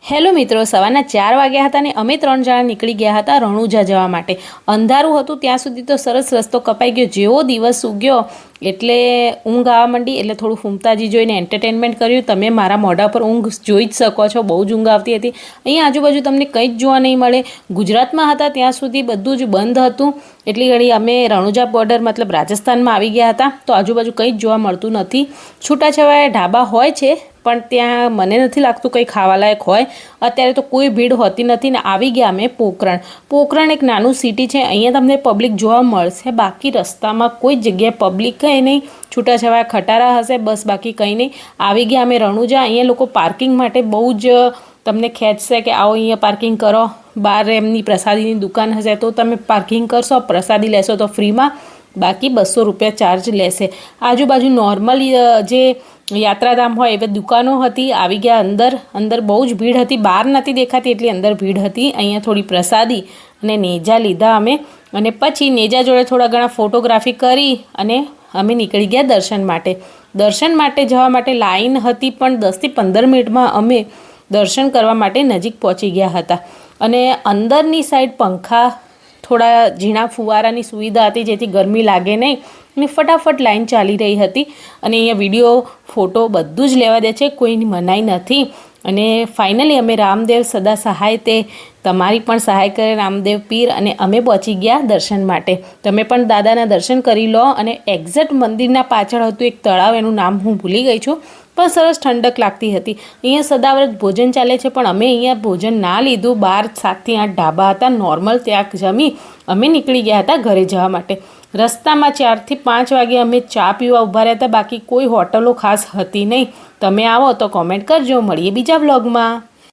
Hello મિત્રો, સવારના 4 વાગ્યા હતા અને અમે 3 જણા નીકળી ગયા હતા રણુજા જવા માટે. અંધારું હતું ત્યાં સુધી તો સરસ રસ્તો કપાઈ ગયો. જેવો દિવસ ઉગ્યો એટલે ઊંઘ આવવા માંડી, એટલે થોડું ફૂમતાજી જોઈને એન્ટરટેનમેન્ટ કર્યું. તમે મારા મોઢા પર ઊંઘ જોઈ જ શકો છો, બહુ જ ઊંઘ આવતી હતી. અહીંયા આજુબાજુ તમને કંઈ જ જોવા નહીં મળે. ગુજરાતમાં હતા ત્યાં સુધી બધું જ બંધ હતું. એટલી ઘડી અમે રણુજા બોર્ડર મતલબ રાજસ્થાનમાં આવી ગયા હતા, તો આજુબાજુ કંઈ જ જોવા મળતું નથી. છૂટાછવાયા ઢાબા હોય છે પણ ત્યાં મને નથી લાગતું કંઈ ખાવાલાયક હોય. અત્યારે તો કોઈ ભીડ હોતી નથી ને આવી ગયા અમે પોખરણ. પોખરણ એક નાનું સિટી છે, અહીંયા તમને પબ્લિક જોવા મળશે, બાકી રસ્તામાં કોઈ જગ્યાએ પબ્લિક કંઈ નહીં. છૂટાછવાયા ખટારા હશે બસ, બાકી કંઈ નહીં. આવી ગયા અમે રણુજા. અહીંયા લોકો પાર્કિંગ માટે બહુ જ તમને ખેંચશે કે આવો અહીંયા પાર્કિંગ કરો. બહાર એમની પ્રસાદીની દુકાન હશે તો તમે પાર્કિંગ કરશો, પ્રસાદી લેશો તો ફ્રીમાં, બાકી 200 રૂપિયા ચાર્જ લેશે. આજુબાજુ નોર્મલ જે યાત્રાધામ હોય એવી દુકાનો હતી. આવી ગયા અંદર બહુ જ ભીડ હતી, બહાર નથી દેખાતી એટલી અંદર ભીડ હતી. અહીંયા થોડી પ્રસાદી અને નેજા લીધા અમે, અને પછી નેજા જોડે થોડા ઘણા ફોટોગ્રાફી કરી અને અમે નીકળી ગયા દર્શન માટે. દર્શન માટે જવા માટે લાઈન હતી, પણ 10 થી 15 મિનિટમાં અમે દર્શન કરવા માટે નજીક પહોંચી ગયા હતા. અને અંદરની સાઈડ પંખા, થોડા ઝીણા ફુવારાની સુવિધા હતી જેથી ગરમી લાગે નહીં, અને ફટાફટ લાઈન ચાલી રહી હતી. અને અહીંયા વિડીયો ફોટો બધું જ લેવા દે છે, કોઈની મનાઈ નથી. અને ફાઇનલી અમે રામદેવ સદા સહાય, તે તમારી પણ સહાય કરે રામદેવ પીર, અને અમે પહોંચી ગયા દર્શન માટે. તમે પણ દાદાના દર્શન કરી લો. અને એક્ઝેક્ટ મંદિરના પાછળ હતું એક તળાવ, એનું નામ હું ભૂલી ગઈ છું, પણ સરસ ઠંડક લાગતી હતી. અહીંયા સદાવ્રત ભોજન ચાલે છે, પણ અમે અહીંયા ભોજન ના લીધું. 7 થી 8 ઢાબા હતા નોર્મલ, ત્યાં જમી અમે નીકળી ગયા હતા ઘરે જવા માટે. રસ્તામાં 4 થી 5 વાગે અમે ચા પીવા ઊભા રહ્યા હતા, બાકી કોઈ હોટલો ખાસ હતી નહીં. તમે આવો તો કોમેન્ટ કરજો. મળીએ બીજા બ્લોગમાં.